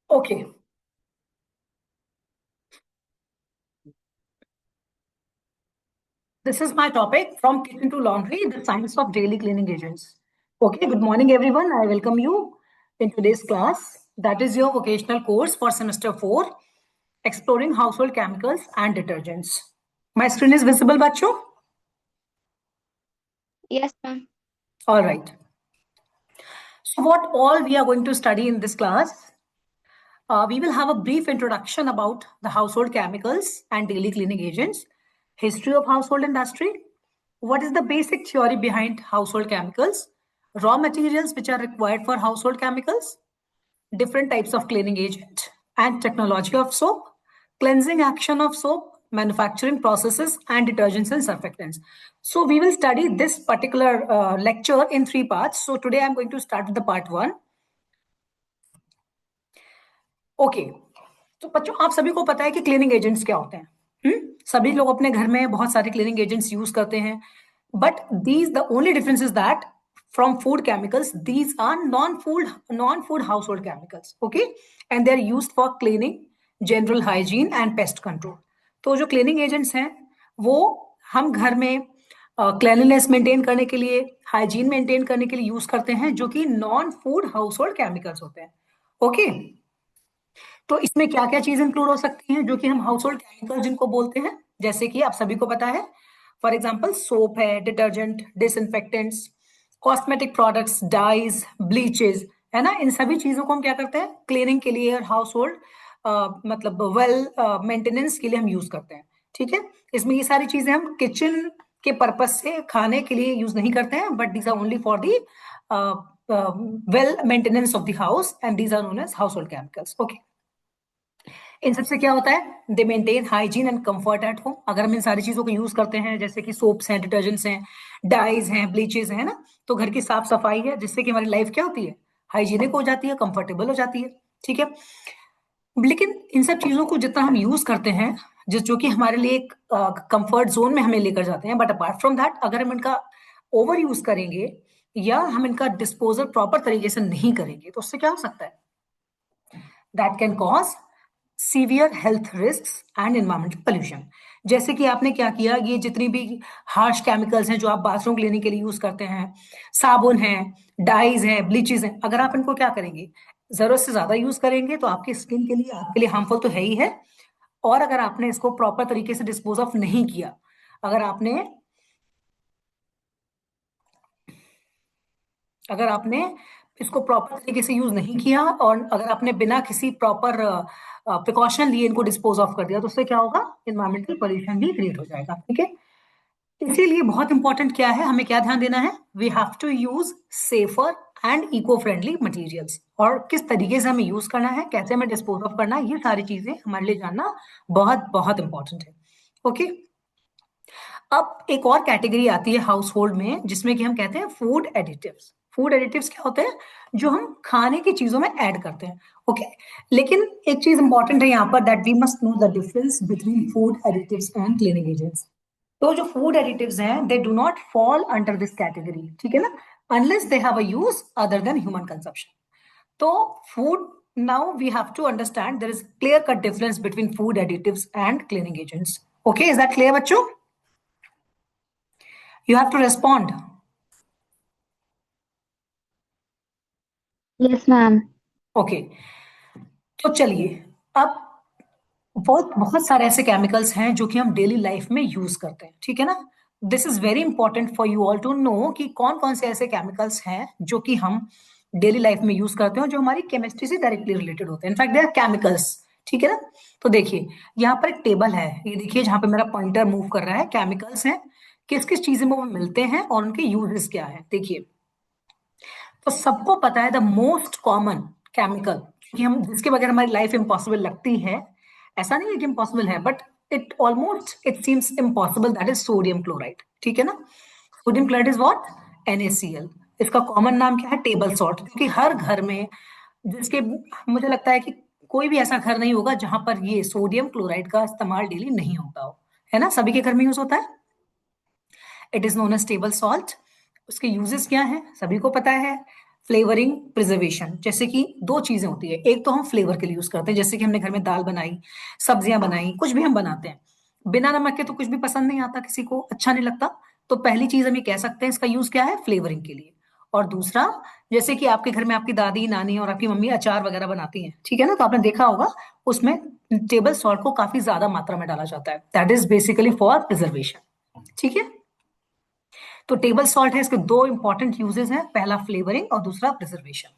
Okay, this is my topic from kitchen to laundry, the science of daily cleaning agents. Okay, good morning, everyone. I welcome you in today's class. That is your vocational course for semester 4, exploring household chemicals and detergents. My screen is visible, bacho? Yes, ma'am. All right. So, what all we are going to study in this class? We will have a brief introduction about the household chemicals and daily cleaning agents, history of household industry, what is the basic theory behind household chemicals, raw materials which are required for household chemicals, different types of cleaning agent, and technology of soap, cleansing action of soap, manufacturing processes, and detergents and surfactants. So we will study this particular lecture in 3 parts. So today I'm going to start with the part 1. Okay, तो बच्चों आप सभी को पता है कि cleaning agents क्या होते हैं। सभी लोग अपने घर में बहुत सारे क्लीनिंग एजेंट्स यूज करते हैं, but these the only difference is that from food chemicals these are non food household chemicals. Okay, and they are use for cleaning, general hygiene and pest control. तो जो cleaning agents हैं वो हम घर में cleanliness maintain करने के लिए, हाइजीन मेंटेन करने के लिए यूज करते हैं, जो कि non food household chemicals होते हैं। ओके, तो इसमें क्या क्या चीज इंक्लूड हो सकती हैं जो कि हम हाउस होल्ड केमिकल जिनको बोलते हैं, जैसे कि आप सभी को पता है, फॉर एग्जाम्पल सोप है, detergent, disinfectants, cosmetic products, dyes, bleaches, है ना। इन सभी चीजों को हम क्या करते हैं क्लीनिंग के लिए और हाउस होल्ड मतलब वेल मेंटेनेंस के लिए हम यूज करते हैं। ठीक है, इसमें ये सारी चीजें हम किचन के पर्पज से खाने के लिए यूज नहीं करते हैं, but these are only for the well maintenance of the house and these are known as household chemicals. Okay, इन सबसे क्या होता है, they maintain hygiene and comfort at home. अगर हम इन सारी चीजों को यूज करते हैं, जैसे कि सोप्स हैं, डिटर्जेंट्स हैं, डाइज हैं, ब्लीचेस हैं ना, तो घर की साफ सफाई है, जिससे कि हमारी लाइफ क्या होती है, हाइजीनिक हो जाती है, कंफर्टेबल हो जाती है। ठीक है, लेकिन इन सब चीजों को जितना हम यूज करते हैं, जो कि हमारे लिए एक कंफर्ट जोन में हमें लेकर जाते हैं, बट अपार्ट फ्रॉम दैट अगर हम इनका ओवर यूज करेंगे या हम इनका डिस्पोजल प्रॉपर तरीके से नहीं करेंगे, तो उससे क्या हो सकता है, that can cause severe health risk and environmental pollution. जैसे कि आपने क्या किया, ये जितनी भी हार्श केमिकल्स हैं जो आप बाथरूम क्लीनिंग के लिए यूज करते हैं, साबुन है, डाइज है, ब्लीचेस हैं, अगर आप इनको क्या करेंगे, जरूरत से ज्यादा यूज करेंगे, तो आपकी स्किन के लिए, आपके लिए हार्मफुल तो है ही है। और अगर आपने इसको प्रॉपर तरीके से डिस्पोज ऑफ नहीं किया, अगर आपने अगर आपने इसको प्रॉपर तरीके से यूज नहीं किया, और अगर आपने बिना किसी प्रॉपर प्रिकॉशन लिए इनको डिस्पोज ऑफ कर दिया, तो उससे क्या होगा, इन्वायरमेंटल पोल्यूशन भी क्रिएट हो जाएगा। ठीक है, इसीलिए बहुत इंपॉर्टेंट क्या है, हमें क्या ध्यान देना है, we have to use safer and eco friendly materials, और किस तरीके से हमें यूज करना है, कैसे हमें डिस्पोज ऑफ करना है, ये सारी चीजें हमारे लिए जानना बहुत बहुत इंपॉर्टेंट है। ओके, अब एक और कैटेगरी आती है हाउस होल्ड में, जिसमें कि हम कहते हैं फूड एडिटिव्स। फूड एडिटिव्स क्या होते हैं, जो हम खाने की चीजों में ऐड करते हैं। ओके, लेकिन एक चीज इंपॉर्टेंट है यहाँ पर, that we must know the difference between food additives and cleaning agents. तो जो फूड एडिटिव्स हैं, they do not fall under this category, ठीक है ना, unless they have a use other than human consumption. तो food, now we have to understand there is clear cut difference between food additives and cleaning agents. Okay, is that clear बच्चों? You have to respond. Yes, ma'am. Okay, तो चलिए, अब बहुत बहुत सारे ऐसे chemicals हैं जो कि हम डेली लाइफ में यूज करते हैं। ठीक है ना, this is very important for you all to know कि कौन कौन से ऐसे केमिकल्स हैं जो कि हम डेली लाइफ में यूज करते हैं, जो हमारी केमिस्ट्री से डायरेक्टली रिलेटेड होते हैं। In fact they are chemicals. ठीक है ना, तो देखिए यहाँ पर एक टेबल है, ये देखिए जहां पे मेरा पॉइंटर मूव कर रहा है, केमिकल्स हैं, किस किस चीजों में वो मिलते हैं और उनके यूजेस क्या है। देखिए, तो सबको पता है द मोस्ट कॉमन केमिकल कि हम जिसके बगैर हमारी लाइफ इम्पॉसिबल लगती है, ऐसा नहीं है कि इम्पॉसिबल है, but it almost it seems impossible, that is sodium chloride. ठीक है ना, sodium chloride is what, NaCl। इसका कॉमन नाम क्या है, टेबल सॉल्ट, क्योंकि हर घर में, जिसके, मुझे लगता है कि कोई भी ऐसा घर नहीं होगा जहां पर ये सोडियम क्लोराइड का इस्तेमाल डेली नहीं होता हो, है ना, सभी के घर में यूज होता है। It is known as table salt. उसके यूजेस क्या हैं सभी को पता है, फ्लेवरिंग, प्रिजर्वेशन। जैसे कि दो चीजें होती है, एक तो हम फ्लेवर के लिए यूज करते हैं, जैसे कि हमने घर में दाल बनाई, सब्जियां बनाई, कुछ भी हम बनाते हैं, बिना नमक के तो कुछ भी पसंद नहीं आता, किसी को अच्छा नहीं लगता। तो पहली चीज हम ये कह सकते हैं इसका यूज क्या है, फ्लेवरिंग के लिए। और दूसरा, जैसे कि आपके घर में आपकी दादी, नानी और आपकी मम्मी अचार वगैरह बनाती हैं, ठीक है ना, तो आपने देखा होगा उसमें टेबल सॉल्ट को काफी ज्यादा मात्रा में डाला जाता है, that is basically for preservation. ठीक है, तो टेबल सॉल्ट है, इसके दो इंपॉर्टेंट यूजेस हैं, पहला फ्लेवरिंग और दूसरा प्रिजर्वेशन।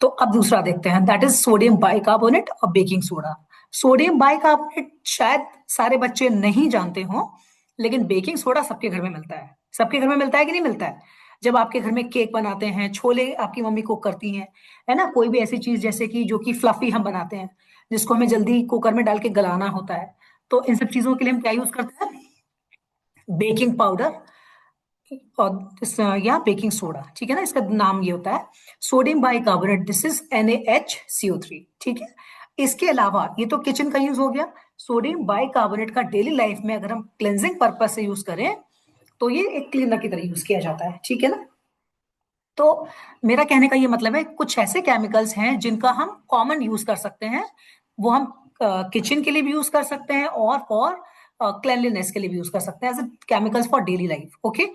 तो अब दूसरा देखते हैं, दैट इज सोडियम बाइकार्बोनेट और बेकिंग सोडा। सोडियम बाइकार्बोनेट शायद सारे बच्चे नहीं जानते हों, लेकिन बेकिंग सोडा सबके घर में मिलता है। सबके घर में मिलता है कि नहीं मिलता है? जब आपके घर में केक बनाते हैं, छोले आपकी मम्मी कुक करती हैं, है ना, कोई भी ऐसी चीज जैसे कि जो कि फ्लफी हम बनाते हैं, जिसको हमें जल्दी कुकर में डाल के गलाना होता है, तो इन सब चीजों के लिए हम क्या यूज करते हैं, बेकिंग पाउडर और या बेकिंग सोडा। ठीक है ना, इसका नाम ये होता है sodium bicarbonate, this is NaHCO3। ठीक है, इसके अलावा ये तो किचन का यूज हो गया। सोडियम बाइकार्बोनेट का डेली लाइफ में अगर हम क्लेंजिंग पर्पज से यूज करें तो ये एक क्लीनर की तरह यूज किया जाता है। ठीक है ना, तो मेरा कहने का ये मतलब है, कुछ ऐसे केमिकल्स हैं जिनका हम कॉमन यूज कर सकते हैं, वो हम किचन के लिए भी यूज कर सकते हैं और फॉर क्लेanलीनेस के लिए भी यूज कर सकते हैं as a chemicals for daily life. Okay,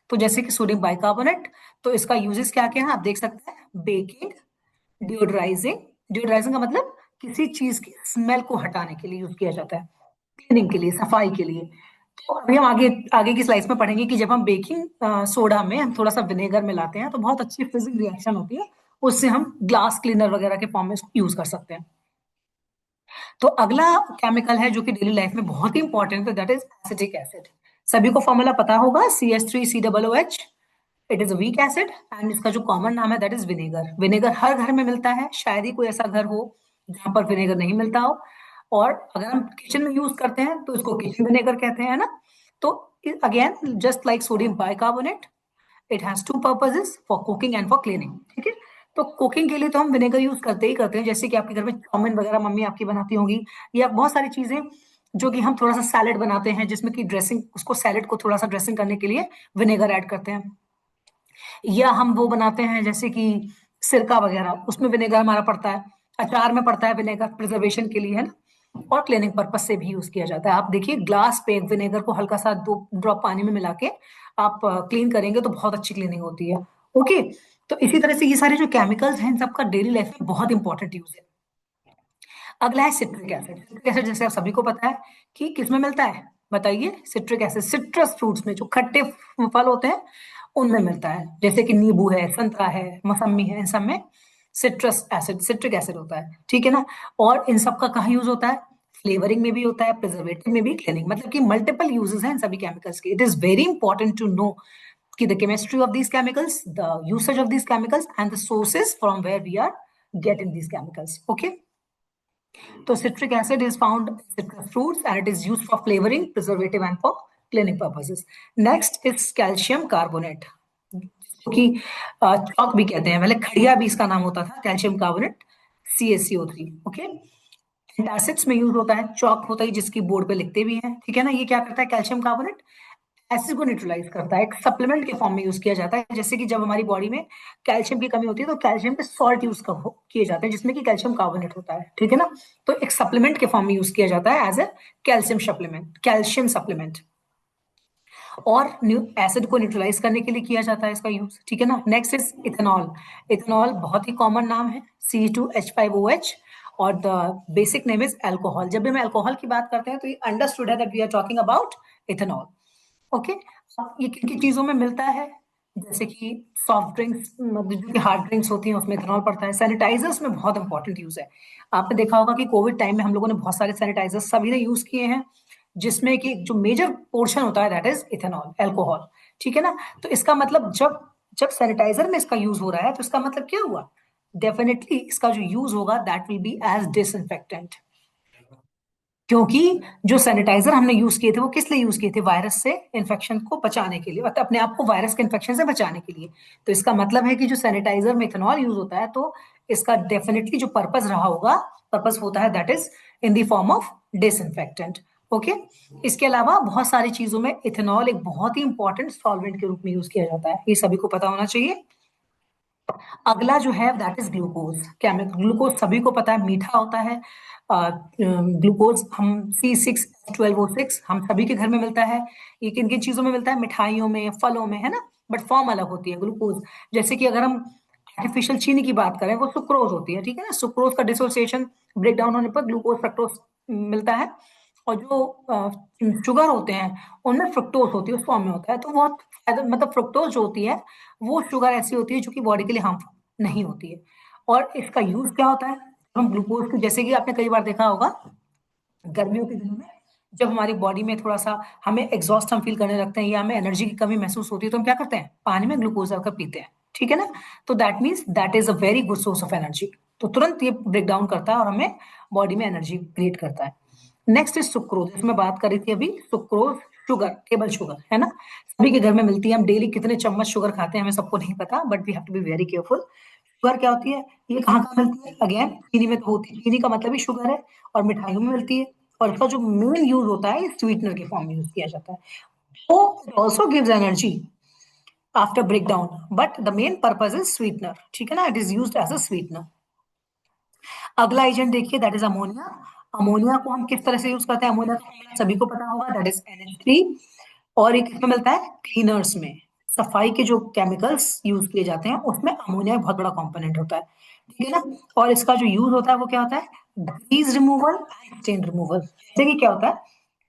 तो जैसे कि सोडियम बाइकार्बोनेट, तो इसका यूजेस क्या क्या है आप देख सकते हैं, बेकिंग, डिओड्राइजिंग। डिओड्राइजिंग का मतलब किसी चीज की स्मेल को हटाने के लिए यूज किया जाता है, क्लीनिंग के लिए, सफाई के लिए। तो अभी हम आगे आगे की स्लाइड्स में पढ़ेंगे कि जब हम बेकिंग सोडा में हम थोड़ा सा विनेगर मिलाते हैं तो बहुत अच्छी फिजिकल रिएक्शन होती है, उससे हम ग्लास क्लीनर वगैरह के फॉर्म में इसको यूज कर सकते हैं। तो अगला केमिकल है जो कि डेली लाइफ में बहुत ही इंपॉर्टेंट है, दैट इज एसिटिक एसिड। सभी को फॉर्मूला पता होगा, CH3COOH। It is a weak acid and इसका जो कॉमन नाम है दैट इज विनेगर। विनेगर हर घर में मिलता है, शायद ही कोई ऐसा घर हो जहां पर विनेगर नहीं मिलता हो। और अगर हम किचन में यूज करते हैं तो इसको किचन विनेगर कहते हैं ना। तो again, just like sodium bicarbonate, it has to purposes, for cooking and for cleaning. ठीक है, तो कुकिंग के लिए तो हम विनेगर यूज करते ही करते हैं, जैसे कि आपके घर में चाउमीन वगैरह मम्मी आपकी बनाती होंगी, या बहुत सारी चीजें जो कि हम थोड़ा सा सैलेड बनाते हैं जिसमें कि ड्रेसिंग, उसको सैलेड को थोड़ा सा ड्रेसिंग करने के लिए विनेगर ऐड करते हैं। या हम वो बनाते हैं जैसे कि सिरका वगैरह, उसमें विनेगर हमारा पड़ता है, अचार में पड़ता है विनेगर, प्रिजर्वेशन के लिए, है ना, और क्लीनिंग पर्पज से भी यूज किया जाता है। आप देखिए, ग्लास पे विनेगर को हल्का सा 2 ड्रॉप पानी में मिला के आप क्लीन करेंगे तो बहुत अच्छी क्लीनिंग होती है। ओके, तो इसी तरह से ये सारे जो केमिकल्स हैं इन सबका डेली लाइफ में बहुत इंपॉर्टेंट यूज है। अगला है सिट्रिक एसिड। सिट्रिक एसिड जैसे आप सभी को पता है कि किसमें मिलता है, बताइए। सिट्रिक एसिड सिट्रस फ्रूट्स में, जो खट्टे फल होते हैं उनमें मिलता है, जैसे कि नींबू है, संतरा है, मौसम्मी है, इन सब में सिट्रस एसिड, सिट्रिक एसिड होता है। ठीक है ना, और इन सब का कहाँ यूज होता है, फ्लेवरिंग में भी होता है, प्रिजर्वेटिव में भी, क्लीनिंग, मतलब कि मल्टीपल यूजेस हैं इन सभी केमिकल्स के। It is very important to know कि the chemistry of these chemicals, the usage of these chemicals and the sources from where we are getting these chemicals. Okay, तो citric acid is found in citrus fruits and it is used for flavoring, preservative and for cleaning purposes. Next is calcium carbonate, कि चौक भी कहते हैं, पहले खड़िया भी इसका नाम होता था, calcium carbonate, CaCO3। Okay, acids में यूज होता है, चौक होता है जिसकी बोर्ड पे लिखते भी हैं। ठीक है ना, ये क्या करता है, कैल्शियम कार्बोनेट एसिड को न्यूट्रलाइज करता है, एक सप्लीमेंट के फॉर्म में यूज किया जाता है। जैसे कि जब हमारी बॉडी में कैल्शियम की कमी होती है तो कैल्शियम के सॉल्ट यूज किए जाते हैं जिसमें कि कैल्शियम कार्बोनेट होता है। ठीक है ना, तो एक सप्लीमेंट के फॉर्म में यूज किया जाता है as a calcium supplement, calcium supplement. और एसिड को न्यूट्रलाइज करने के लिए किया जाता है इसका यूज। ठीक है ना, नेक्स्ट इज इथेनॉल। इथेनॉल बहुत ही कॉमन नाम है, C2H5OH, और the basic name is alcohol. जब भी हम अल्कोहल की बात करते हैं तो ये अंडरस्टूड है that we are talking about ethanol. Okay, अब ये किन किन चीजों में मिलता है, जैसे कि सॉफ्ट ड्रिंक्स, मतलब जो कि हार्ड ड्रिंक्स होती हैं उसमें इथेनॉल पड़ता है। सैनिटाइजर्स में बहुत इंपॉर्टेंट यूज है। आपने देखा होगा कि कोविड टाइम में हम लोगों ने बहुत सारे सैनिटाइजर्स सभी ने यूज किए हैं, जिसमें कि जो मेजर पोर्शन होता है दैट इज इथेनॉल, अल्कोहल। ठीक है ना, तो इसका मतलब जब जब सैनिटाइजर में इसका यूज हो रहा है तो इसका मतलब क्या हुआ, डेफिनेटली इसका जो यूज होगा that will be as disinfectant, क्योंकि जो सैनिटाइजर हमने यूज किए थे वो किस लिए यूज किए थे, वायरस से इन्फेक्शन को बचाने के लिए, मतलब अपने आप को वायरस के इन्फेक्शन से बचाने के लिए। तो इसका मतलब है कि जो सैनिटाइजर में इथेनॉल यूज होता है तो इसका डेफिनेटली जो पर्पस रहा होगा, पर्पस होता है that is in the form of disinfectant. Okay, इसके अलावा बहुत सारी चीजों में इथेनॉल एक बहुत ही इंपॉर्टेंट सॉल्वेंट के रूप में यूज किया जाता है, ये सभी को पता होना चाहिए। अगला जो है दैट इज ग्लूकोज। ग्लूकोज सभी को पता है मीठा होता है। ग्लूकोज हम C6H12O6 हम सभी के घर में मिलता है। ये किन किन चीजों में मिलता है? मिठाइयों में, फलों में, है ना। बट फॉर्म अलग होती है ग्लूकोज। जैसे कि अगर हम आर्टिफिशियल चीनी की बात करें, वो सुक्रोज होती है, ठीक है ना। सुक्रोज का डिसोसिएशन ब्रेक डाउन होने पर ग्लूकोज फ्रक्टोज मिलता है। और जो शुगर होते हैं उनमें फ्रुक्टोज होती है, उस फॉर्म में होता है। तो बहुत मतलब फ्रुक्टोज जो होती है वो शुगर ऐसी होती है जो कि बॉडी के लिए हार्मफुल नहीं होती है। और इसका यूज क्या होता है? हम ग्लूकोज की, जैसे कि आपने कई बार देखा होगा गर्मियों के दिनों में, जब हमारी बॉडी में थोड़ा सा हमें एग्जॉस्ट हम फील करने लगते हैं या हमें एनर्जी की कमी महसूस होती है, तो हम क्या करते हैं? पानी में ग्लूकोज डालकर पीते हैं, ठीक है ना। तो that means that is a very good source of energy. तो तुरंत ये ब्रेक डाउन करता है और हमें बॉडी में एनर्जी क्रिएट करता है। नेक्स्ट इज सुक्रोज, जिसमें बात करी थी अभी। सुक्रोज शुगर, टेबल शुगर, है ना। सभी के घर में मिलती है। हम डेली कितने चम्मच शुगर खाते हैं हमें सबको नहीं पता, but we have to be very careful. Sugar क्या होती है? ये कहाँ कहाँ मिलती है? अगेन चीनी में तो होती है, चीनी का मतलब ही शुगर है। और मिठाइयों में मिलती है। और इसका जो मेन यूज होता है स्वीटनर के फॉर्म में यूज किया जाता है। तो it also gives energy after break down, but the main purpose is sweetener, ठीक है ना। It is use as a sweetener. अगला एजेंट देखिए, दैट इज अमोनिया। अमोनिया को हम किस तरह से यूज करते हैं? अमोनिया का फॉर्मूला सभी को पता होगा, दैट इज NH3। और एक इसमें मिलता है क्लीनर्स में। सफाई के जो केमिकल्स यूज किए जाते हैं उसमें अमोनिया बहुत बड़ा कंपोनेंट होता है, ठीक है ना। और इसका जो यूज होता है वो क्या होता है? Grease removal and stain removal. जैसे कि क्या होता है,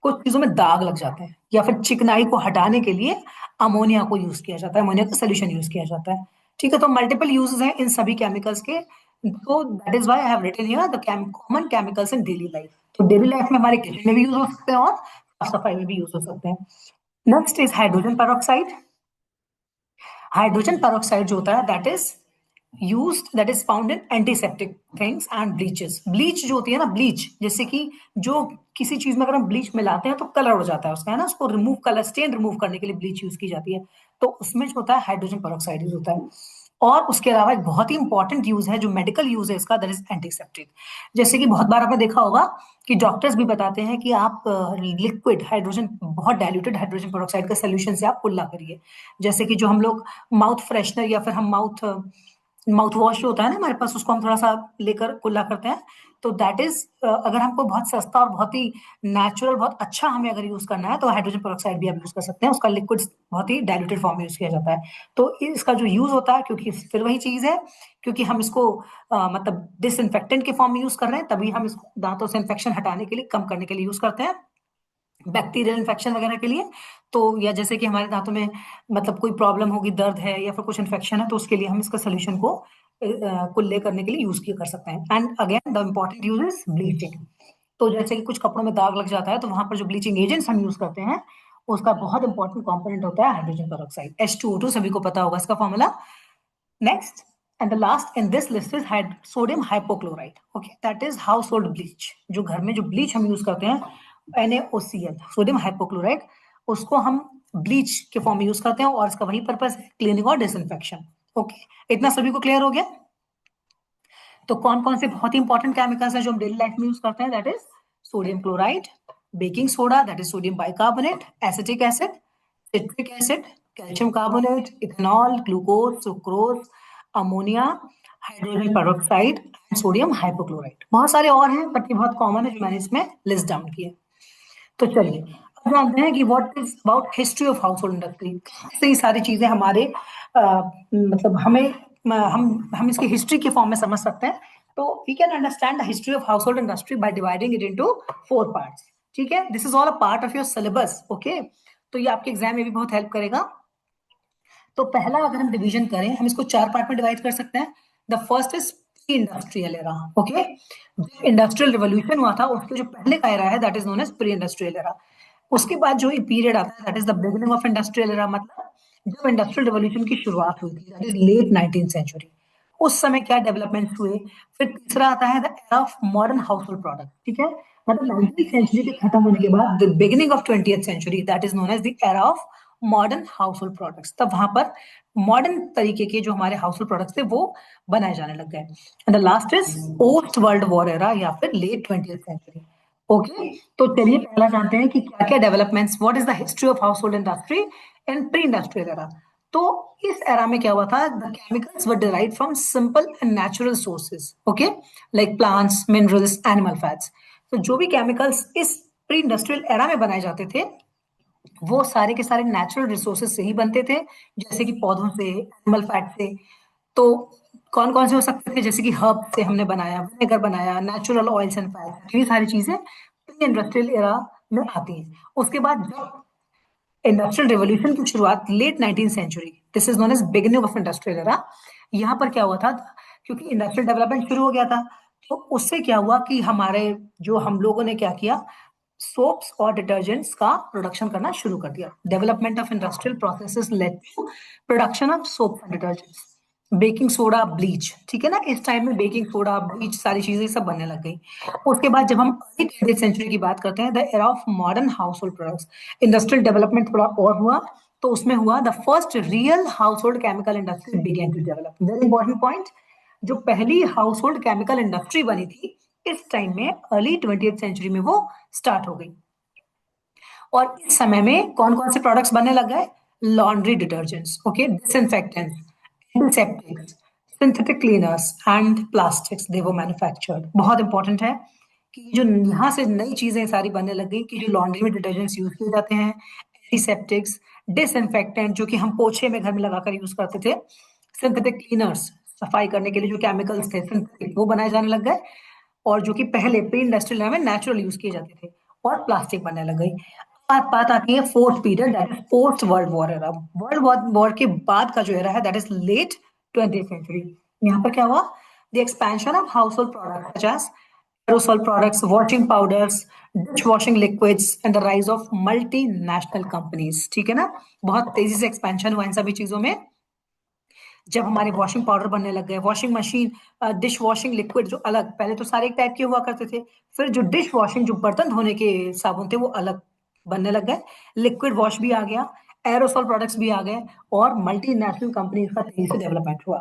कुछ चीजों में दाग लग जाते हैं या फिर चिकनाई को हटाने के लिए अमोनिया को यूज किया जाता है, अमोनिया का सोल्यूशन यूज किया जाता है, ठीक है। तो मल्टीपल यूजेस हैं इन सभी केमिकल्स के। तो that is why I have written here the common chemicals in daily life. तो डेली लाइफ में हमारे किचन में भी यूज हो सकते हैं और साफ सफाई में भी यूज हो सकते हैं। Next is hydrogen peroxide. Hydrogen peroxide जो होता है that is used, that is found in antiseptic things and bleaches. Bleach जो होती है ना, ब्लीच जैसे कि जो किसी चीज में अगर हम ब्लीच मिलाते हैं तो कलर उड़ जाता है उसका, है ना। उसको रिमूव, कलर स्टेन रिमूव करने के लिए ब्लीच यूज की जाती है। तो उसमें जो होता है हाइड्रोजन पेरोक्साइड यूज होता है। और उसके अलावा एक बहुत ही इंपॉर्टेंट यूज है जो मेडिकल यूज है इसका, दैट इज एंटीसेप्टिक। जैसे कि बहुत बार आपने देखा होगा कि डॉक्टर्स भी बताते हैं कि आप लिक्विड हाइड्रोजन, बहुत डाइल्यूटेड हाइड्रोजन पेरोक्साइड का सोल्यूशन से आप कुल्ला करिए। जैसे कि जो हम लोग माउथ फ्रेशनर या फिर हम माउथ वॉश जो होता है ना हमारे पास, उसको हम थोड़ा सा लेकर कुल्ला करते हैं। तो दैट इज, अगर हमको बहुत सस्ता और बहुत ही नेचुरल, बहुत अच्छा हमें अगर यूज करना है तो हाइड्रोजन पेरोक्साइड भी आप यूज कर सकते हैं। उसका लिक्विड बहुत ही डाइल्यूटेड फॉर्म में यूज किया जाता है। तो इसका जो यूज होता है, क्योंकि फिर वही चीज है, क्योंकि हम इसको मतलब डिसइंफेक्टेंट के फॉर्म में यूज कर रहे हैं, तभी हम इसको दांतों से इन्फेक्शन हटाने के लिए, कम करने के लिए यूज करते हैं, बैक्टीरियल इन्फेक्शन वगैरह के लिए। तो या जैसे कि हमारे दांतों में मतलब कोई प्रॉब्लम होगी, दर्द है या फिर कुछ इन्फेक्शन है, तो उसके लिए हम इसका सोल्यूशन को कुल्ले करने के लिए यूज किया कर सकते हैं। And again the important use is bleaching. तो जैसे कि कुछ कपड़ों में दाग लग जाता है तो वहां पर जो ब्लीचिंग एजेंट्स हम यूज करते हैं उसका बहुत इंपॉर्टेंट कंपोनेंट होता है हाइड्रोजन पेरोक्साइड, H2O2, सभी को पता होगा इसका formula. Next and the last in this list is sodium hypochloride. Okay, that is household bleach. जो घर में जो ब्लीच हम यूज करते हैं, NaOCl, सोडियम हाइपोक्लोराइड, उसको हम ब्लीच के फॉर्म में यूज करते हैं और इसका वही पर्पस है, क्लीनिंग और डिसइंफेक्शन। ओके, इतना सभी को क्लियर हो गया। तो कौन कौन से बहुत ही इंपॉर्टेंट केमिकल्स हैं जो हम डेली लाइफ में यूज करते हैं? That is sodium chloride, baking soda, that is sodium bicarbonate, acetic acid, citric acid, calcium carbonate, ethanol, glucose, sucrose, ammonia, hydrogen peroxide and sodium hypochloride. बहुत सारे और हैं बट ये बहुत कॉमन है जो मैंने इसमें लिस्ट डाउन किए। तो चलिए अब जानते हैं कि what is about history of household industry. से ये सारी चीजें हमारे मतलब हमें हम इसकी हिस्ट्री के फॉर्म में समझ सकते हैं। तो we can understand the history of household industry by dividing it into 4 parts, ठीक है। This is all a part of your syllabus, okay. तो ये आपके एग्जाम में भी बहुत हेल्प करेगा। तो पहला अगर हम डिवीजन करें, हम इसको 4 पार्ट में डिवाइड कर सकते हैं। The first is pre industrial era, okay. जब इंडस्ट्रियल रिवॉल्यूशन हुआ था उसके जो पहले का एरा है that is known as pre industrial era. उसके बाद जो पीरियड आता है that is the beginning of industrial era, मतलब जब इंडस्ट्रियल रिवॉल्यूशन की शुरुआत हुई थी, that is late 19th century. उस समय क्या डेवलपमेंट्स हुए? फिर तीसरा आता है the era of modern house hold product, ठीक है। मतलब 19th सेंचुरी के खत्म होने के बाद the beginning of 20th century, that is known as the era of modern household products. तब वहां पर मॉडर्न तरीके के जो हमारे हाउस होल्ड प्रोडक्ट्स थे वो बनाए जाने लग गए। And the last is post world war era या फिर लेट 20th सेंचुरी। ओके, तो चलिए पहला जानते हैं कि क्या क्या developments, what is the history of household industry in pre industrial era. तो इस एरा में क्या हुआ था, the chemicals were derived from simple and natural sources, okay, like plants, minerals, animal fats. तो जो भी केमिकल्स इस प्री इंडस्ट्रियल एरा में बनाए जाते थे वो सारे के सारे नेचुरल रिसोर्सेज से ही बनते थे, जैसे कि पौधों से, एनिमल फैट से। तो कौन कौन से हो सकते थे, जैसे कि हर्ब से हमने बनाया, विनेगर बनाया, नेचुरल ऑयल्स एंड फैट्स, ये सारी चीजें प्री इंडस्ट्रियल एरा में आती हैं। उसके बाद जब इंडस्ट्रियल रेवोल्यूशन की शुरुआत late 19th century, this is known as beginning of industrial era, यहाँ पर क्या हुआ था, क्योंकि इंडस्ट्रियल डेवलपमेंट शुरू हो गया था, तो उससे क्या हुआ कि हमारे जो हम लोगों ने क्या किया, सोप्स और डिटर्जेंट्स का प्रोडक्शन करना शुरू कर दिया। Development of industrial processes led to production of soap and detergents, baking soda, bleach, ठीक है ना, इस टाइम में बेकिंग सोडा, ब्लीच, सारी चीजें सब बनने लग गई। उसके बाद जब हम अर्ली 20th सेंचुरी की बात करते हैं, the era of modern household products, industrial development थोड़ा और हुआ, तो उसमें हुआ the first real household chemical industry began to develop. Very important point, जो पहली हाउस होल्ड केमिकल इंडस्ट्री बनी थी इस टाइम में, अर्ली 20th सेंचुरी में वो स्टार्ट हो गई। और इस समय में कौन कौन से प्रोडक्ट्स बनने लग गए, laundry detergents, okay, disinfectants, antiseptics, synthetic cleaners and plastics, they वो मैन्युफैक्चर्ड। बहुत इंपॉर्टेंट है कि जो यहाँ से नई चीजें सारी बनने लग गई, कि जो लॉन्ड्री में डिटर्जेंट्स यूज किए जाते हैं, एंटीसेप्टिक्स, डिसइंफेक्टेंट जो कि हम पोछे में घर में लगाकर यूज करते थे, सिंथेटिक क्लीनर्स सफाई करने के लिए जो केमिकल्स थे सिंथेटिक वो बनाए जाने लग गए, और जो कि पहले प्री इंडस्ट्रियल में नेचुरल यूज किए जाते थे, और प्लास्टिक बनने लग गई। बात बात आती है fourth period, that is post world war era. World war के बाद का जो एरा है that is late 20th century. यहाँ पर क्या हुआ, the expansion of household products such as aerosol products, washing powders, dishwashing liquids and the rise of multinational companies, ठीक है ना, बहुत तेजी से एक्सपेंशन हुआ इन सभी चीजों में। जब हमारे वॉशिंग पाउडर बनने लग गए, washing machine, dish washing liquid जो अलग, पहले तो सारे एक टाइप के हुआ करते थे, फिर जो डिश वॉशिंग जो बर्तन धोने के साबुन थे वो अलग बनने लग गए, लिक्विड वॉश भी आ गया, एरोसॉल प्रोडक्ट्स भी आ गए, और मल्टीनेशनल कंपनीज का तेजी से डेवलपमेंट हुआ।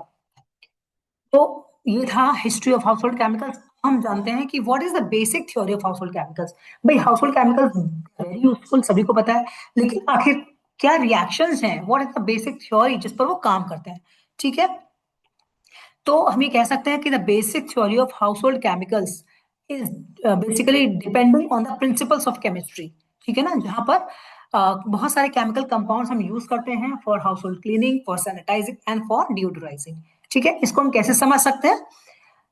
तो ये था history of household chemicals. हम जानते हैं कि what is the basic theory of household chemicals. भाई household chemicals very useful, सभी को पता है, लेकिन आखिर क्या रिएक्शंस हैं, what is the basic theory जिस पर वो काम करते हैं, ठीक है। तो हम ये कह सकते हैं कि the basic theory of household chemicals is basically depending on the principles of chemistry, ठीक है ना, जहां पर बहुत सारे केमिकल कंपाउंड्स हम यूज करते हैं for household cleaning, for sanitising and for deodorising, ठीक है। इसको हम कैसे समझ सकते हैं,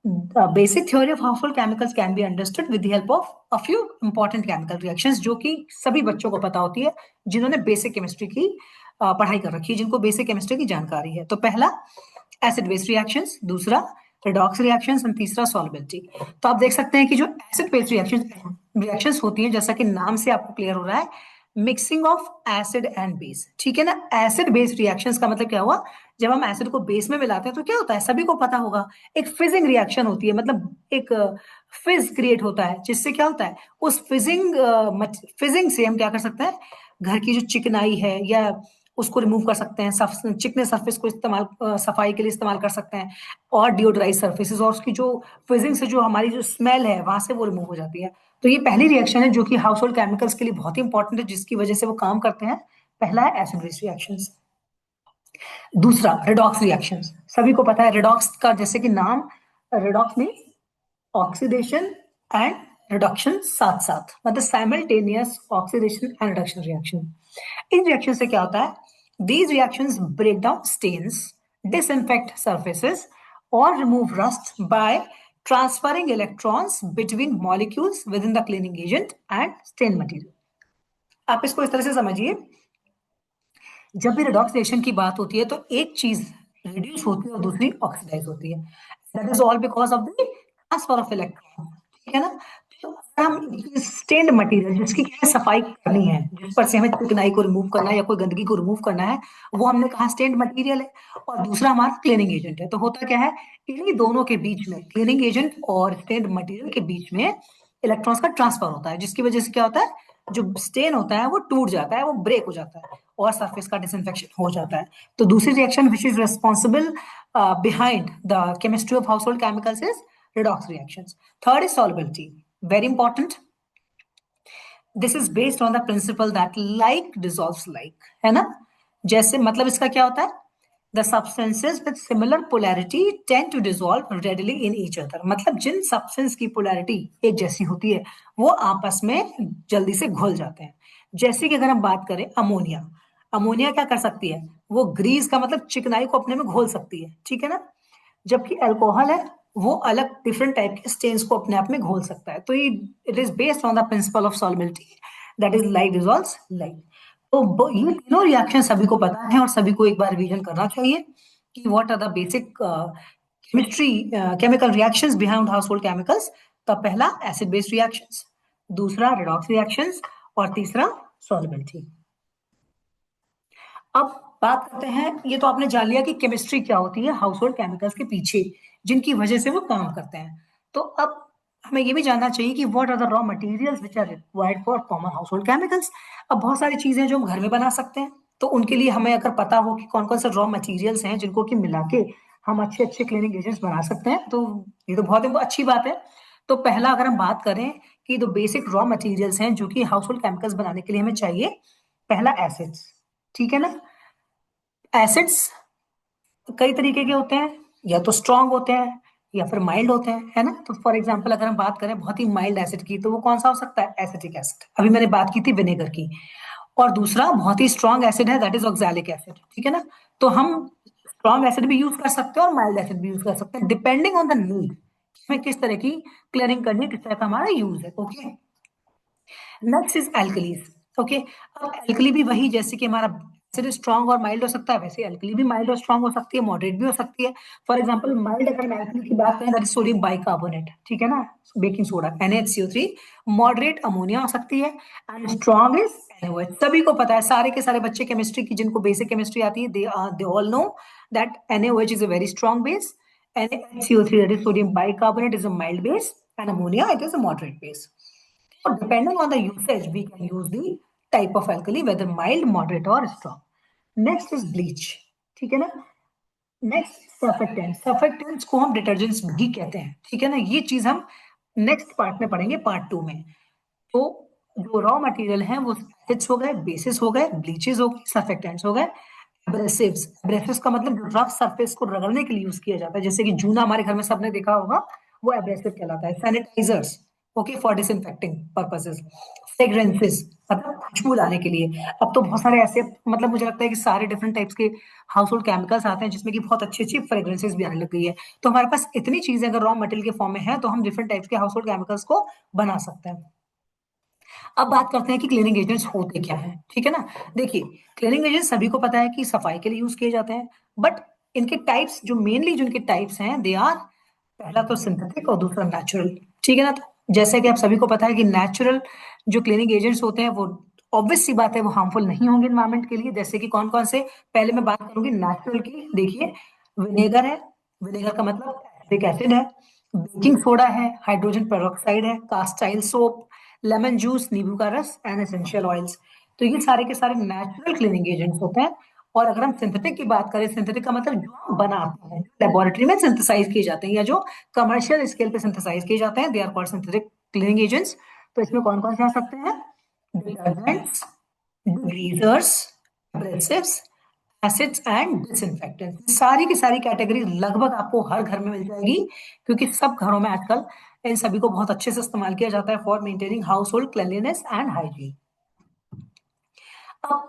the basic theory of household chemicals can be understood with the help of a few important chemical reactions, जो कि सभी बच्चों को पता होती है जिन्होंने बेसिक केमिस्ट्री की पढ़ाई कर रखी है, जिनको बेसिक केमिस्ट्री की जानकारी है। तो पहला एसिड बेस रिएक्शंस, दूसरा रिडॉक्स रिएक्शंस, और तीसरा सॉल्युबिलिटी। तो आप देख सकते हैं कि जो एसिड बेस रिएक्शंस होती हैं, जैसा कि नाम से आपको क्लियर हो रहा है, mixing of acid and base, ठीक है ना। एसिड बेस रिएक्शंस का मतलब क्या हुआ, जब हम एसिड को बेस में मिलाते हैं तो क्या होता है, सभी को पता होगा, एक फिजिंग रिएक्शन होती है, मतलब एक फिज क्रिएट होता है, जिससे क्या होता है, उस फिजिंग से हम क्या कर सकते हैं, घर की जो चिकनाई है या उसको रिमूव कर सकते हैं, चिकने सरफेस को इस्तेमाल सफाई के लिए इस्तेमाल कर सकते हैं, और डिओड्राइज सरफेसेस, और उसकी जो फिजिंग से जो हमारी जो स्मेल है वहां से वो रिमूव हो जाती है। तो ये पहली रिएक्शन है जो कि हाउस होल्ड केमिकल्स के लिए बहुत ही इंपॉर्टेंट है, जिसकी वजह से वो काम करते हैं। पहला है एसिड बेस रिएक्शंस। दूसरा रिडॉक्स रिएक्शंस, सभी को पता है रिडॉक्स का, जैसे कि नाम, रिडॉक्स में ऑक्सीडेशन एंड रिडक्शन साथ साथ, मतलब simultaneous oxidation and reduction reaction. इन रिएक्शन से क्या होता है, these reactions break down stains, disinfect surfaces और remove rust by transferring electrons between molecules within the cleaning agent and stain material. आप इसको इस तरह से समझिए, जब भी रिडॉक्स रिएक्शन की बात होती है तो एक चीज रिड्यूस होती है और दूसरी ऑक्सीडाइज होती है, that is all because of the transfer of electron, ठीक है ना। तो अगर हम स्टेन्ड मटेरियल जिसकी क्या है, सफाई करनी है, जिस पर से हमें चिकनाई को रिमूव करना है या कोई गंदगी को रिमूव करना है, वो हमने कहा स्टेन्ड मटेरियल है, और दूसरा हमारा क्लीनिंग एजेंट है। तो होता क्या है, इन्हीं दोनों के बीच में, क्लीनिंग एजेंट और स्टेन्ड मटेरियल के बीच में इलेक्ट्रॉन्स का ट्रांसफर होता है, जिसकी वजह से क्या होता है, जो स्टेन होता है वो टूट जाता है, वो ब्रेक हो जाता है, और सरफेस का डिसइंफेक्शन हो जाता है। तो दूसरी reaction which is responsible behind the chemistry of household chemicals is redox reactions. Third is solubility, very important. This is based on the principle that like dissolves like, है ना। जैसे मतलब इसका क्या होता है, the substances with similar polarity tend to dissolve readily in each other, मतलब जिन सब्सटेंस की पोलैरिटी एक जैसी होती है वो आपस में जल्दी से घुल जाते हैं। जैसे कि अगर हम बात करें अमोनिया, अमोनिया क्या कर सकती है, वो ग्रीस का मतलब चिकनाई को अपने में घोल सकती है, ठीक है ना। जबकि अल्कोहल है वो अलग डिफरेंट टाइप के स्टेन्स को अपने आप में घोल सकता है। तो ये it is based on the principle of solubility, that is like dissolves like. तो ये तीनों रिएक्शन सभी को पता है और सभी को एक बार रिवीजन करना चाहिए कि what are the basic chemistry chemical reactions behind household chemicals. तो पहला एसिड बेस रिएक्शंस, दूसरा रिडॉक्स रिएक्शंस, और तीसरा सॉल्युबिलिटी। अब बात करते हैं, ये तो आपने जान लिया कि केमिस्ट्री क्या होती है हाउसहोल्ड केमिकल्स के पीछे जिनकी वजह से वो काम करते हैं। तो अब हमें ये भी जानना चाहिए कि what are the raw materials which are required for common household chemicals. अब बहुत सारी चीजें जो हम घर में बना सकते हैं, तो उनके लिए हमें अगर पता हो कि कौन कौन से रॉ मटेरियल्स हैं जिनको कि मिला के हम अच्छे अच्छे क्लीनिंग एजेंट्स बना सकते हैं, तो ये तो बहुत अच्छी बात है। तो पहला अगर हम बात करें कि जो बेसिक रॉ मटेरियल्स हैं जो कि हाउसहोल्ड केमिकल्स बनाने के लिए हमें चाहिए, पहला एसिड्स, ठीक है ना। एसिड्स कई तरीके के होते हैं, या तो स्ट्रांग होते हैं या फिर माइल्ड होते हैं, है ना। तो फॉर एग्जांपल अगर हम बात करें बहुत ही माइल्ड एसिड की, तो वो कौन सा हो सकता है, एसिटिक एसिड, अभी मैंने बात की थी विनेगर की। और दूसरा बहुत ही स्ट्रांग एसिड है, दैट इज ऑक्सैलिक एसिड, ठीक है ना। तो हम स्ट्रांग एसिड भी यूज कर सकते हैं और माइल्ड एसिड भी यूज कर सकते हैं, डिपेंडिंग ऑन द नीड, हमें किस तरह की क्लियरिंग करनी है, किस तरह का हमारा यूज है। Okay, next is alkalis. Okay, अब एल्कली भी वही, जैसे कि हमारा एसिड स्ट्रांग और माइल्ड हो सकता है, वैसे एल्कली भी माइल्ड और स्ट्रांग हो सकती है, मॉडरेट भी हो सकती है। फॉर एग्जांपल माइल्ड अगर हम एल्कली की बात करें, दैट इज सोडियम बाइकार्बोनेट, ठीक है ना, baking soda NaHCO3। Moderate ammonia हो सकती है, एंड स्ट्रांग इज NaOH। सभी को पता है, सारे के सारे बच्चे केमिस्ट्री की जिनको बेसिक केमिस्ट्री आती है, they all know that NaOH is a very strong base, NaHCO3 that is sodium bicarbonate is a mild base, and ammonia it is a moderate base. So depending on the usage, we can use the type of alkali, whether mild, moderate, or strong. Next is bleach, ठीक है ना। Next surfactant, surfactants को हम detergents भी कहते हैं, ठीक है ना। ये चीज हम नेक्स्ट पार्ट में पढ़ेंगे, पार्ट 2 में। तो जो रॉ मटेरियल है वो एसिड्स हो गए, बेसिस हो गए, ब्लीचेस हो गए, सर्फेक्टेंट्स हो गए। एब्रेसिव्स, एब्रेसिव्स का मतलब जो रफ सरफेस को रगड़ने के लिए यूज किया जाता है, जैसे कि जूना हमारे घर में सबने देखा होगा, वो एब्रेसिव कहलाता है। Sanitisers, okay, for disinfecting purposes. Fragrances, मतलब खुशबू लाने के लिए। अब तो बहुत सारे ऐसे, मतलब मुझे लगता है कि सारे डिफरेंट टाइप्स के हाउस होल्ड केमिकल्स आते हैं जिसमें कि बहुत अच्छी अच्छी फ्रेग्रेंसेस भी आने लग गई है। तो हमारे पास इतनी चीजें अगर रॉ मटेरियल के फॉर्म में है, तो हम डिफरेंट टाइप्स के हाउस होल्ड केमिकल्स को बना सकते हैं। अब बात करते हैं कि क्लीनिंग एजेंट्स होते क्या हैं, ठीक है ना। देखिए, क्लीनिंग एजेंट सभी को पता है कि सफाई के लिए यूज किए जाते हैं, बट इनके टाइप्स, जो मेनली जो इनके टाइप्स हैं, दे आर, पहला तो सिंथेटिक और दूसरा नेचुरल, ठीक है ना। तो जैसे कि आप सभी को पता है कि नेचुरल जो क्लीनिंग एजेंट्स होते हैं वो ऑब्वियस सी बात है वो हार्मफुल नहीं होंगे एनवायरमेंट के लिए। जैसे कि कौन कौन से, पहले मैं बात करूंगी नेचुरल की। देखिए, विनेगर है, विनेगर का मतलब एसिटिक एसिड है, बेकिंग सोडा है, हाइड्रोजन पेरोक्साइड है, कास्टाइल सोप, लेमन जूस, नींबू का रस, एंड एसेंशियल ऑयल्स। तो ये सारे के सारे नेचुरल क्लीनिंग एजेंट्स होते हैं। और अगर हम सिंथेटिक की बात करें, सिंथेटिक का मतलब जो हम बनाते हैं, लेबोरेटरी में सिंथेसाइज किए जाते हैं, या जो कमर्शियल स्केल पे सिंथेसाइज किए जाते हैं, they are called synthetic cleaning agents. तो इसमें कौन कौन से आ सकते हैं, detergents, degreasers, abrasives, acids and disinfectants. सारी की सारी कैटेगरी लगभग आपको हर घर में मिल जाएगी, क्योंकि सब घरों में आजकल इन सभी को बहुत अच्छे से इस्तेमाल किया जाता है for maintaining house hold cleanliness and hygiene. अब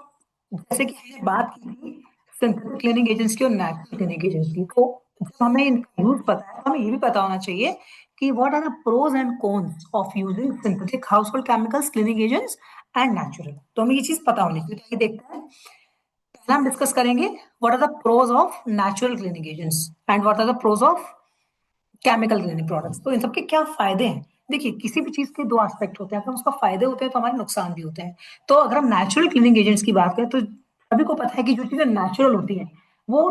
जैसे कि हमने बात की थी सिंथेटिक क्लीनिंग एजेंट्स की और नेचुरल क्लीनिंग एजेंट्स की, तो जब हमें इनका यूज पता है, तो हमें ये भी पता होना चाहिए कि what are the pros and cons of using synthetic household chemicals, cleaning agents and natural. तो हमें ये चीज पता होनी चाहिए। तो ये देखते हैं, पहला हम डिस्कस करेंगे what are the pros of natural cleaning agents and what are the pros of chemical cleaning products. तो इन सबके क्या फायदे हैं। देखिए, किसी भी चीज के दो एस्पेक्ट होते हैं, अगर उसका फायदे होते हैं तो हमारे नुकसान भी होते हैं। तो अगर हम नेचुरल क्लीनिंग एजेंट्स की बात करें, तो सभी को पता है कि जो चीजें नेचुरल होती हैं वो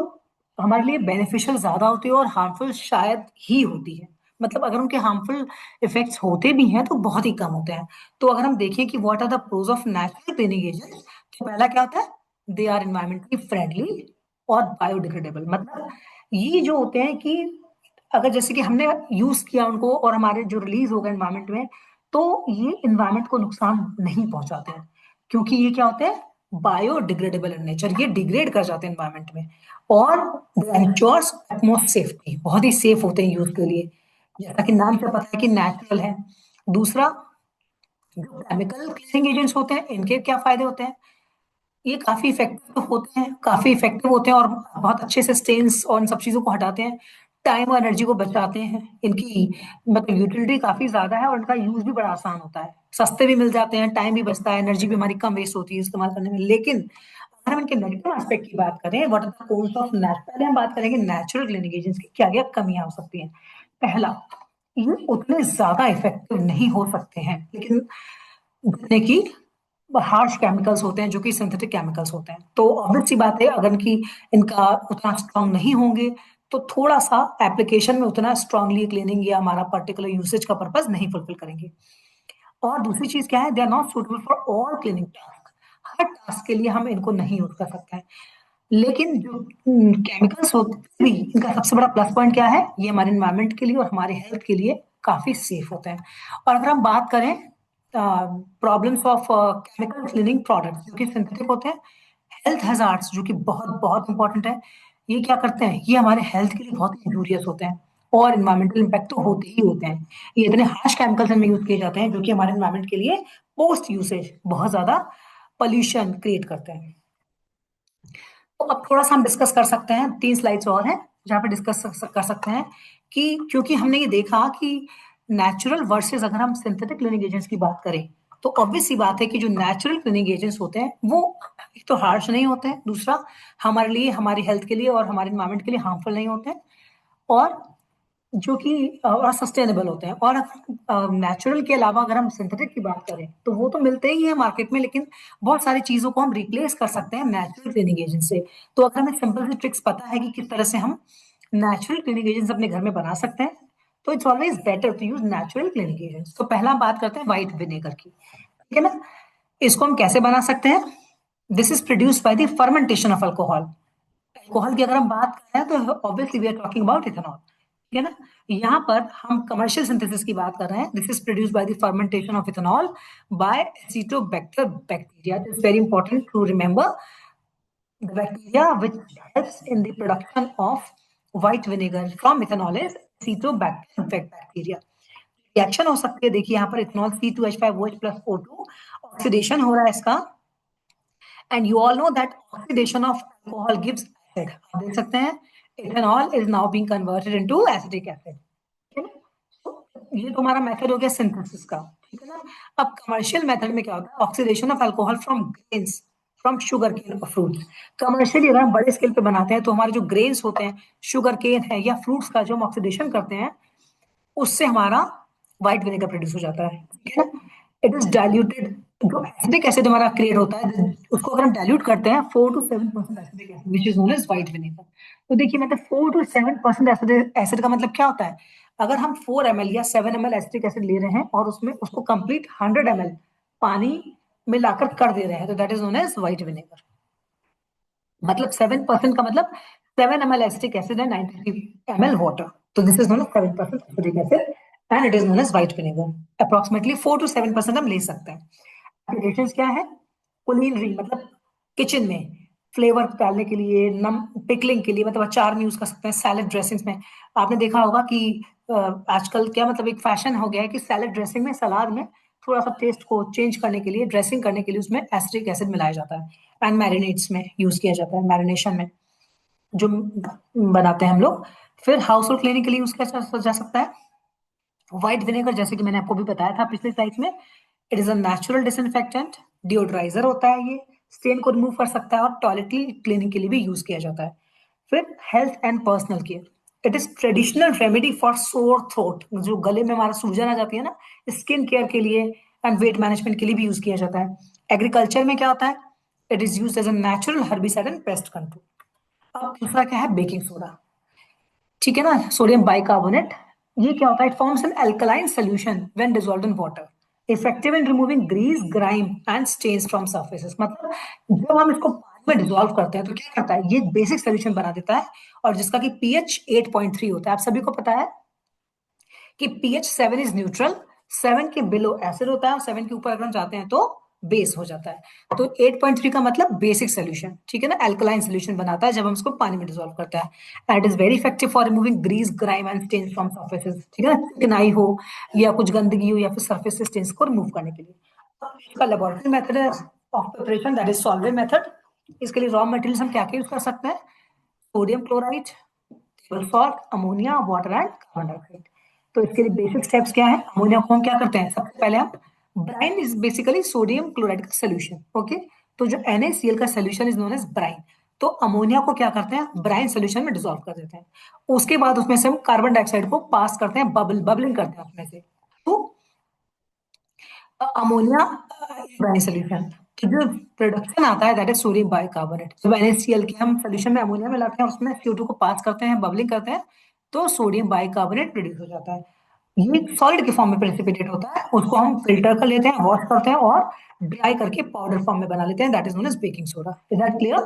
हमारे लिए बेनिफिशियल ज्यादा होती है और हार्मफुल शायद ही होती है। मतलब अगर उनके हार्मफुल इफेक्ट्स होते भी हैं तो बहुत ही कम होते हैं। तो अगर हम देखें कि what are the pros of natural cleaning agents, तो पहला क्या होता है, दे आर इन्वायरमेंटली फ्रेंडली और बायोडिग्रेडेबल। मतलब ये जो होते हैं कि अगर जैसे कि हमने यूज किया उनको और हमारे जो रिलीज होगा एनवायरमेंट में, तो ये एनवायरमेंट को नुकसान नहीं पहुंचाते हैं, क्योंकि ये क्या होते हैं, बायोडिग्रेडेबल इन नेचर, ये डिग्रेड कर जाते हैं एनवायरमेंट में, और एंश्योर्स एटमॉस्फेयर सेफ्टी, बहुत ही सेफ होते हैं यूज के लिए, जैसा कि नाम से पता है कि नेचुरल है। दूसरा, जो केमिकल क्लीनिंग एजेंट्स होते हैं इनके क्या फायदे होते हैं, ये काफी इफेक्टिव तो होते हैं, काफी इफेक्टिव होते हैं और बहुत अच्छे से स्टेन्स और इन सब चीजों को हटाते हैं, टाइम और एनर्जी को बचाते हैं, इनकी मतलब यूटिलिटी काफी ज्यादा है और इनका यूज भी बड़ा आसान होता है, सस्ते भी मिल जाते हैं, टाइम भी बचता है, एनर्जी भी हमारी कम वेस्ट होती है इस्तेमाल करने में। लेकिन अगर हम इनके नेगेटिव एस्पेक्ट की बात करें, what are the cons of natural, पहले हम बात करेंगे नेचुरल क्लीनिंग एजेंट्स की क्या क्या कमियां हो सकती हैं। पहला, ये उतने ज्यादा इफेक्टिव नहीं हो सकते हैं, लेकिन जितने की हार्श केमिकल्स होते हैं, जो कि सिंथेटिक केमिकल्स होते हैं, तो ऑब्वियस सी बात है अगर इनकी इनका उतना स्ट्रांग नहीं होंगे तो थोड़ा सा एप्लीकेशन में उतना स्ट्रांगली क्लीनिंग या हमारा पर्टिकुलर यूसेज का पर्पस नहीं फुलफिल करेंगे। और दूसरी चीज क्या है, they are not suitable for all cleaning task, हर टास्क के लिए हम इनको नहीं यूज कर सकते हैं। लेकिन जो केमिकल्स होते हैं इनका सबसे बड़ा प्लस पॉइंट क्या है, ये हमारे एनवायरमेंट के लिए और हमारे हेल्थ के लिए काफी सेफ होते हैं। और अगर हम बात करें problems of chemical cleaning products जो कि सिंथेटिक होते हैं, हेल्थ हैजार्ड्स जो कि बहुत बहुत इंपॉर्टेंट है, ये क्या करते हैं, ये हमारे हेल्थ के लिए बहुत इंजूरियस होते हैं और इन्वायरमेंटल इम्पैक्ट तो होते ही होते हैं। ये इतने हार्श केमिकल्स में यूज किए जाते हैं जो कि हमारे इन्वायरमेंट के लिए पोस्ट यूसेज बहुत ज्यादा पॉल्यूशन क्रिएट करते हैं। तो अब थोड़ा सा हम डिस्कस कर सकते हैं, 3 स्लाइड्स और हैं जहाँ पे डिस्कस कर सकते हैं कि क्योंकि हमने ये देखा कि नेचुरल वर्सेस अगर हम सिंथेटिक क्लीनिंग एजेंट्स की बात करें, तो ऑब्वियस सी बात है कि जो नेचुरल क्लीनिंग एजेंट्स होते हैं वो एक तो हार्श नहीं होते हैं, दूसरा हमारे लिए, हमारी हेल्थ के लिए और हमारे इन्वायरमेंट के लिए हार्मफुल नहीं होते हैं, और जो कि और सस्टेनेबल होते हैं। और नेचुरल के अलावा अगर हम सिंथेटिक की बात करें तो वो तो मिलते ही हैं मार्केट में, लेकिन बहुत सारी चीजों को हम रिप्लेस कर सकते हैं नेचुरल क्लीनिंग एजेंट से। तो अगर हमें सिंपल सी ट्रिक्स पता है कि किस तरह से हम नेचुरल क्लीनिंग एजेंट्स अपने घर में बना सकते हैं, तो it's always better to use natural cleaning agents. तो पहला हम बात करते हैं व्हाइट विनेगर की, ठीक है ना। इसको हम कैसे बना सकते हैं, this is produced by the fermentation of alcohol. Alcohol की अगर हम बात करें तो obviously we are talking about ethanol, ठीक है ना। यहाँ पर हम कमर्शियल सिंथेसिस की बात कर रहे हैं, this is produced by the fermentation of ethanol by acetobacter bacteria. It is very important to remember, the bacteria which helps in the production of white vinegar from ethanol is acetobacter bacteria. Reaction हो सकती है, देखिए यहाँ पर ethanol C2H5OH plus O2 oxidation हो रहा है इसका, and you all know that oxidation of alcohol gives acid। आप देख सकते हैं ethanol is now being converted into acetic acid, ठीक है ना। तो ये तो हमारा मेथड हो गया सिंथेसिस का, ठीक है ना। अब कमर्शियल मेथड में क्या होता है, oxidation of alcohol from grains from sugar cane और फ्रूट्स। कमर्शियली अगर हम बड़े स्केल पे बनाते हैं तो हमारे जो ग्रेन्स होते हैं, शुगर केन है या फ्रूट्स का जो हम ऑक्सीडेशन करते हैं, उससे हमारा व्हाइट विनेगर प्रोड्यूस हो जाता है, ठीक है ना। इट इज डाइल्यूटेड, जो एसिडिक एसिड हमारा क्रिएट होता है उसको अगर हम डाइल्यूट करते हैं 4 to 7% acidic acid which is known as white vinegar. तो देखिए मतलब 4 to 7% एसिड, एसिड का मतलब क्या होता है, अगर हम 4 ml या 7 ml एसिडिक एसिड ले रहे हैं और उसमें उसको कंप्लीट 100 ml पानी मिलाकर कर दे रहे हैं, तो that is known as white vinegar. मतलब 7% का मतलब 7 ml एसिटिक एसिड है 93 ml वाटर, तो this is known as 7% acetic acid and it is known as white vinegar. Approximately 4 to 7% हम ले सकते हैं। एप्लीकेशंस क्या है, कुलिनरी मतलब किचन में फ्लेवर डालने के लिए, नम पिकलिंग के लिए, मतलब अचार में यूज कर सकते हैं, सैलेड ड्रेसिंग्स में। आपने देखा होगा कि आजकल क्या मतलब एक फैशन हो गया है कि सैलेड ड्रेसिंग में, सलाद में थोड़ा सा टेस्ट को चेंज करने के लिए, ड्रेसिंग करने के लिए उसमें एसिटिक एसिड मिलाया जाता है, एंड मैरिनेट्स में यूज किया जाता है, मैरिनेशन में जो बनाते हैं हम लोग। फिर हाउस होल्ड क्लीनिंग के लिए यूज किया जा सकता है व्हाइट विनेगर, जैसे कि मैंने आपको भी बताया था पिछले स्लाइड में। It is a natural disinfectant, deodoriser होता है ये, स्टेन को रिमूव कर सकता है और टॉयलेट क्लीनिंग के लिए भी यूज किया जाता है। फिर health and personal care, it is traditional remedy for sore throat, जो गले में हमारा सूजन आ जाती है ना, स्किन केयर के लिए एंड वेट मैनेजमेंट के लिए भी यूज किया जाता है। एग्रीकल्चर में क्या होता है, it is use as a natural herbicide and pest control. अब दूसरा क्या है, बेकिंग सोडा, ठीक है ना, सोडियम बाइकार्बोनेट। ये क्या होता है, it forms an alkaline solution when dissolved in water, effective in removing grease grime and stains from surfaces. मतलब जब हम इसको पानी में डिसॉल्व करते हैं तो क्या करता है, ये बेसिक सॉल्यूशन बना देता है, और जिसका कि पीएच 8.3 होता है। आप सभी को पता है कि पीएच 7 इज न्यूट्रल, 7 के बिलो एसिड होता है और 7 के ऊपर अगर हम जाते हैं तो बेस हो जाता है। तो 8.3 का मतलब बेसिक सोल्यूशन, ठीक है ना, एल्कलाइन सोल्यूशन बनाता है जब हम उसको पानी में डिसॉल्व करते हैं। It is very effective for removing grease, grime and stains from surfaces, ठीक है ना, चिकनाई हो या कुछ गंदगी हो या फिर सर्फेस से स्टेन्स को रिमूव करने के लिए। इसका लेबोरेटरी मेथड है of preparation, that is solvent method. इसके लिए रॉ मटेरियल्स हम क्या क्या यूज कर सकते हैं? Sodium chloride, table salt, ammonia, water and carbon dioxide. तो इसके लिए बेसिक स्टेप्स क्या है? अमोनिया को हम क्या करते हैं? सबसे पहले हम, brine is basically sodium chloride का सोल्यूशन, ओके। तो जो NaCl का solution is known as brine. तो अमोनिया को क्या करते हैं? ब्राइन सोल्यूशन में डिसॉल्व कर देते हैं। उसके बाद उसमें से हम कार्बन डाइऑक्साइड को पास करते हैं, बबलिंग करते हैं उसमें से। तो अमोनिया ब्राइन सोल्यूशन, तो जो प्रोडक्शन आता है दैट इज सोडियम बाइकार्बोनेट। जब NaCl के हम सोल्यूशन में अमोनिया मिलाते हैं, उसमें CO2 को पास करते हैं, बबलिंग करते हैं, तो सोडियम बाइकार्बोनेट प्रोड्यूस हो जाता है। ये सॉलिड के फॉर्म में प्रेसिपिटेट होता है, उसको हम फिल्टर कर लेते हैं, वॉश करते हैं और ड्राई करके पाउडर फॉर्म में बना लेते हैं, that is known as baking soda. Is that clear?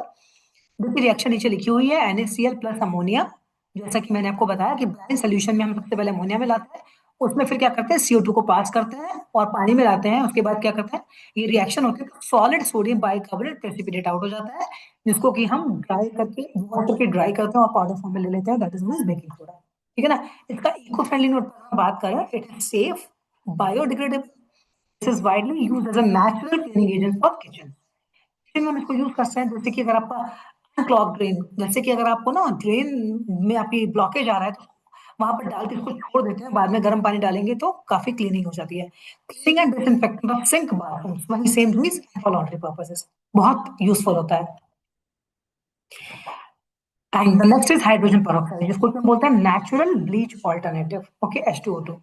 देखिए रिएक्शन नीचे लिखी हुई है, NaCl प्लस अमोनिया। जैसा कि मैंने आपको बताया कि ब्राइन सोल्यूशन में हम सबसे पहले अमोनिया मिलाते हैं, उसमें फिर क्या करते हैं? CO2 को पास करते हैं और पानी मिलाते हैं। उसके बाद क्या करते हैं? ये रिएक्शन होती है, solid sodium bicarbonate precipitate out हो जाता है, जिसको कि हम ड्राई करके, वॉश करके ड्राई करते हैं और पाउडर फॉर्म में ले लेते हैं, दैट इज बेकिंग सोडा, ठीक है ना। इसका इको फ्रेंडली नोट पर हम बात करें, it is safe, biodegradable, this is widely used as a natural cleaning agent for kitchen. Kitchen में हम इसको यूज करते हैं, जैसे कि अगर आपका अनक्लॉग ड्रेन, जैसे कि अगर आपको ना ड्रेन में आपकी ब्लॉकेज आ रहा है, तो वहां पर डाल के इसको छोड़ देते हैं, बाद में गर्म पानी डालेंगे तो काफी क्लीनिंग हो जाती है। Cleaning and disinfecting of sink, bathrooms, वही सेम चीज फॉर लॉन्ड्री पर्पसेस, बहुत यूजफुल होता है। And the next is hydrogen peroxide, जिसको हम बोलते हैं natural bleach alternative, okay, H2O2।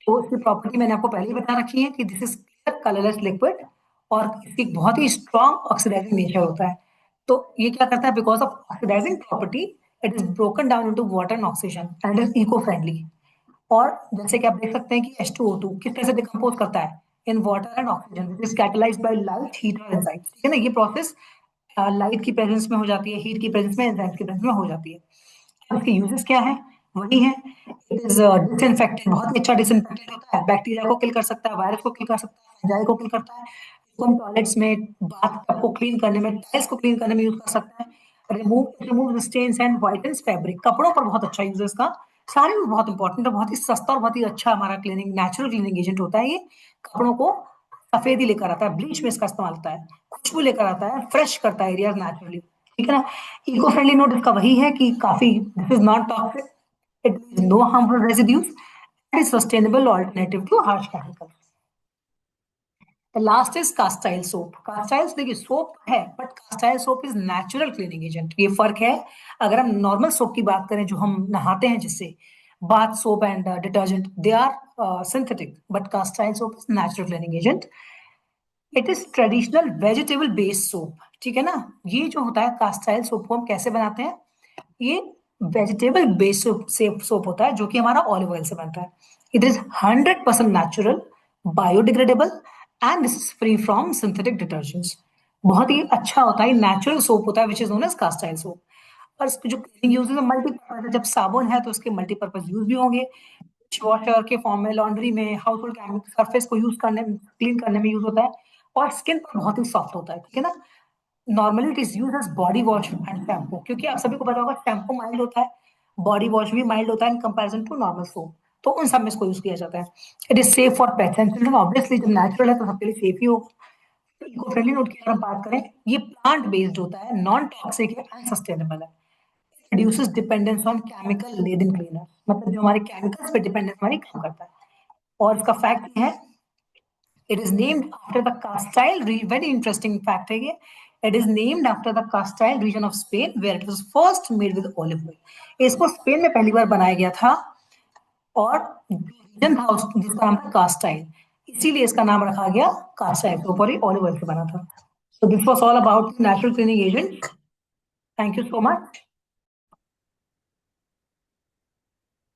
तो इसकी प्रॉपर्टी मैंने आपको पहले ही बता रखी है कि this is clear colourless liquid, और इसकी बहुत ही स्ट्रॉन्ग ऑक्सीडाइजिंग नेचर होता है। तो ये क्या करता है? Because of oxidising property, it is broken down into water and oxygen and is eco friendly. और जैसे कि आप देख सकते हैं कि H2O2 किस तरह से डिकम्पोज करता है? In water and oxygen, which is catalysed by light, heat और एंजाइम्स, ठीक है ना। ये प्रोसेस लाइट की प्रेजेंस में हो जाती है, हीट की प्रेजेंस में, एंजाइम्स की प्रेजेंस में हो जाती है। अब इसके यूजेस क्या है? वही है, इट इज डिसइंफेक्टेंट, बहुत ही अच्छा डिसइंफेक्टेंट होता है, बैक्टीरिया को किल कर सकता है, वायरस को किल कर सकता है, फंजाई को किल करता है। इसको हम टॉयलेट्स में, बाथ टब को क्लीन करने में, टाइल्स को क्लीन करने में यूज कर सकते हैं। रिमूव स्टेन्स एंड व्हाइटन्स फैब्रिक, कपड़ों पर बहुत अच्छा यूज है इसका। साड़ी में बहुत इंपॉर्टेंट है, बहुत ही सस्ता और बहुत ही अच्छा हमारा क्लीनिंग, नेचुरल क्लीनिंग एजेंट होता है ये। कपड़ों को सफेदी लेकर आता है, ब्लीच में इसका इस्तेमाल होता है, खुशबू लेकर आता है, फ्रेश करता है एरिया नेचुरली, ठीक है ना। इको फ्रेंडली नोट इसका वही है कि काफी, this is not toxic, it is no harmful residues, it is sustainable alternative to harsh chemicals. Last is castile soap. Castile देखिए सोप है, but castile soap is natural cleaning agent, ये फर्क है। अगर हम नॉर्मल सोप की बात करें जो हम नहाते हैं जिससे, bath soap and detergent, they are synthetic, but castile soap is natural cleaning agent. It is traditional vegetable based soap, ठीक है ना। ये जो होता है कास्टाइल सोप को हम कैसे बनाते हैं? ये वेजिटेबल बेस्ड सोप होता है, जो कि हमारा ऑलिव ऑयल से बनता है। It is 100% natural, biodegradable and this is free from synthetic detergents. बहुत ही अच्छा होता है, नेचुरल सोप होता है, which is known as cast iron soap. और इसके जो क्लीनिंग यूज है मल्टीपर्पज है, जब साबुन है तो उसके मल्टीपर्पज यूज भी होंगे, वॉशर के फॉर्म में, लॉन्ड्री में, हाउस होल्ड सरफेस को यूज करने में, क्लीन करने में यूज होता है, और स्किन पर बहुत ही सॉफ्ट होता है, ठीक है ना। Normally it is use as body wash and shampoo, क्योंकि आप सभी को पता होगा शैम्पू माइल्ड होता है, बॉडी वॉश भी माइल्ड होता है in comparison to normal soap, तो उन सब में इसको यूज किया जाता है। It is safe for pets and children, obviously जब नेचुरल है तो सबके लिए सेफ ही होगा। इको फ्रेंडली नोट की अगर हम बात करें, ये प्लांट बेस्ड होता है, नॉन टॉक्सिक है एंड सस्टेनेबल है, reduces dependence on chemical laden cleaner, मतलब जो हमारे केमिकल्स पे डिपेंडेंस हमारी कम करता है। और इसका फैक्ट है, it is named after the Castile region. Very interesting fact है ये. It is named after the Castile region of Spain, where it was first made with olive oil. इसको स्पेन में पहली बार बनाया गया था, और रीजन था जिसका नाम था कास्टाइल, इसीलिए इसका नाम रखा गया कास्टाइल, तो ऊपर ही ऑलिव ऑयल से बना था। So this was all about natural cleaning agent. Thank you so much.